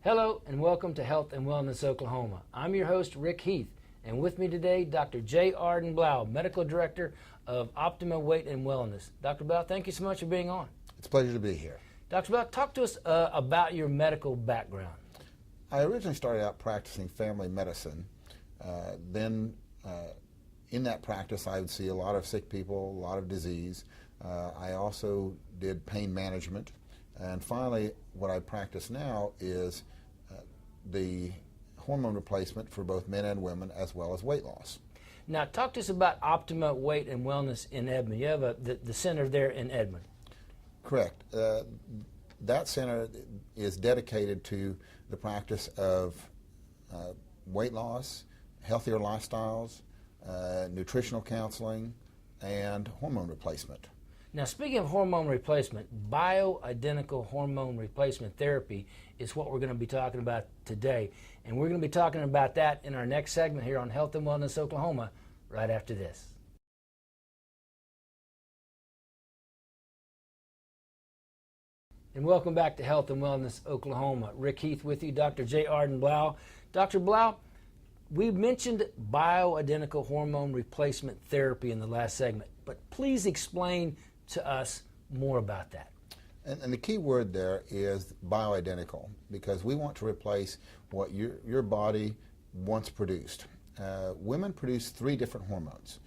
Hello and welcome to Health and Wellness Oklahoma. I'm your host, Rick Heath, and with me today, Dr. J. Arden Blough, Medical Director of Optima Weight and Wellness. Dr. Blough, thank you so much for being on. It's a pleasure to be here. Dr. Blough, talk to us about your medical background. I originally started out practicing family medicine. Then in that practice, I would see a lot of sick people, a lot of disease. I also did pain management. And finally, what I practice now is the hormone replacement for both men and women, as well as weight loss. Now, talk to us about Optima Weight and Wellness in Edmond. You have the center there in Edmond. Correct. That center is dedicated to the practice of weight loss, healthier lifestyles, nutritional counseling, and hormone replacement. Now, speaking of hormone replacement, bio-identical hormone replacement therapy is what we're going to be talking about today. And we're going to be talking about that in our next segment here on Health and Wellness Oklahoma right after this. And welcome back to Health and Wellness Oklahoma. Rick Heath with you, Dr. J. Arden Blough. Dr. Blough, we mentioned bio-identical hormone replacement therapy in the last segment, but please explain to us more about that. And the key word there is bioidentical, because we want to replace what your body once produced. Women produce three different hormones,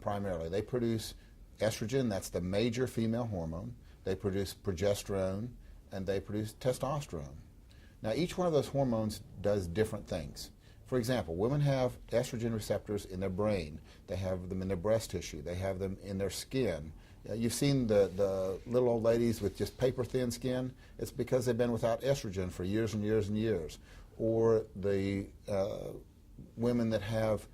primarily. They produce estrogen, that's the major female hormone. They produce progesterone, and they produce testosterone. Now, each one of those hormones does different things. For example, women have estrogen receptors in their brain. They have them in their breast tissue. They have them in their skin. You've seen the little old ladies with just paper-thin skin. It's because they've been without estrogen for years and years and years. Or the women that have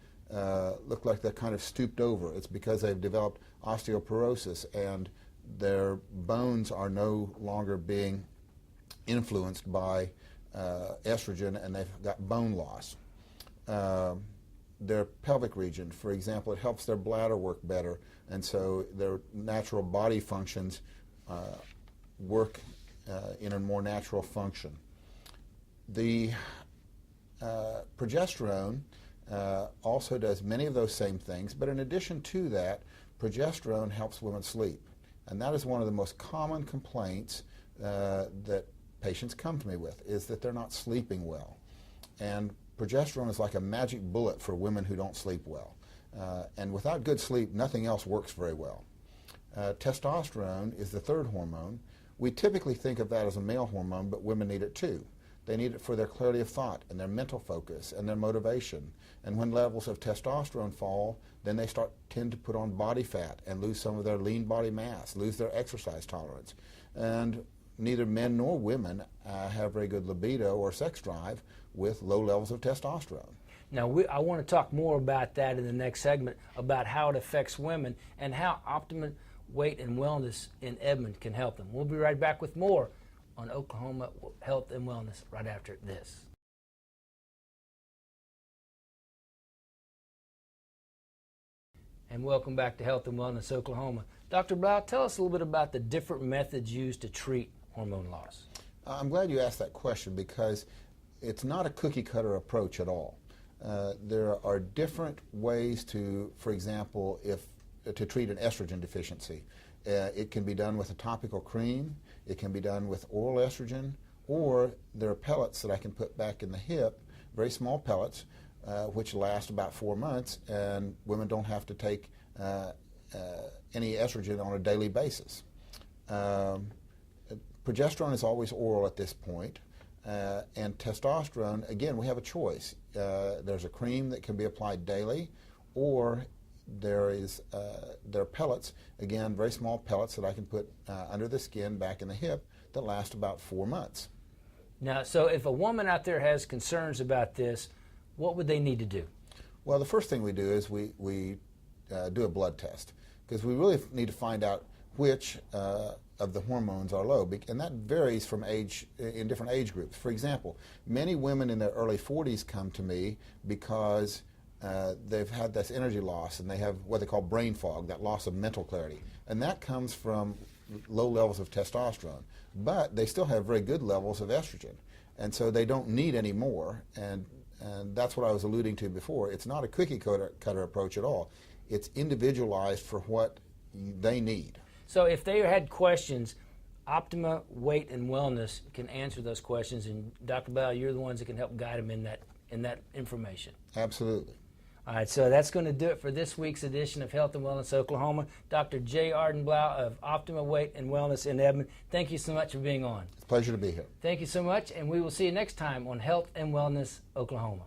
look like they're kind of stooped over. It's because they've developed osteoporosis and their bones are no longer being influenced by estrogen, and they've got bone loss. Their pelvic region, for example, it helps their bladder work better, and so their natural body functions work in a more natural function. The progesterone also does many of those same things, but in addition to that, progesterone helps women sleep, and that is one of the most common complaints that patients come to me with, is that they're not sleeping well. And progesterone is like a magic bullet for women who don't sleep well. And without good sleep, nothing else works very well. Testosterone is the third hormone. We typically think of that as a male hormone, but women need it too. They need it for their clarity of thought and their mental focus and their motivation. And when levels of testosterone fall, then they tend to put on body fat and lose some of their lean body mass, lose their exercise tolerance. And neither men nor women have very good libido or sex drive with low levels of testosterone. Now, I want to talk more about that in the next segment, about how it affects women and how Optima Weight and Wellness in Edmond can help them. We'll be right back with more on Oklahoma Health and Wellness right after this. And welcome back to Health and Wellness Oklahoma. Dr. Blough, tell us a little bit about the different methods used to treat hormone loss. I'm glad you asked that question, because it's not a cookie-cutter approach at all. There are different ways to, for example, to treat an estrogen deficiency. It can be done with a topical cream, it can be done with oral estrogen, or there are pellets that I can put back in the hip, very small pellets, which last about 4 months, and women don't have to take any estrogen on a daily basis. Progesterone is always oral at this point, and testosterone, again, we have a choice. There's a cream that can be applied daily, or there are pellets, again, very small pellets that I can put under the skin back in the hip that last about 4 months. Now, so if a woman out there has concerns about this, what would they need to do? Well, the first thing we do is we do a blood test, because we really need to find out which of the hormones are low, and that varies from age in different age groups. For example, many women in their early 40s come to me because they've had this energy loss, and they have what they call brain fog, that loss of mental clarity, and that comes from low levels of testosterone, but they still have very good levels of estrogen, and so they don't need any more. And that's what I was alluding to before. It's not a cookie cutter approach at all. It's individualized for what they need. So if they had questions, Optima Weight and Wellness can answer those questions, and Dr. Blough, you're the ones that can help guide them in that information. Absolutely. All right, so that's going to do it for this week's edition of Health and Wellness Oklahoma. Dr. J. Arden Blough of Optima Weight and Wellness in Edmond, thank you so much for being on. It's a pleasure to be here. Thank you so much, and we will see you next time on Health and Wellness Oklahoma.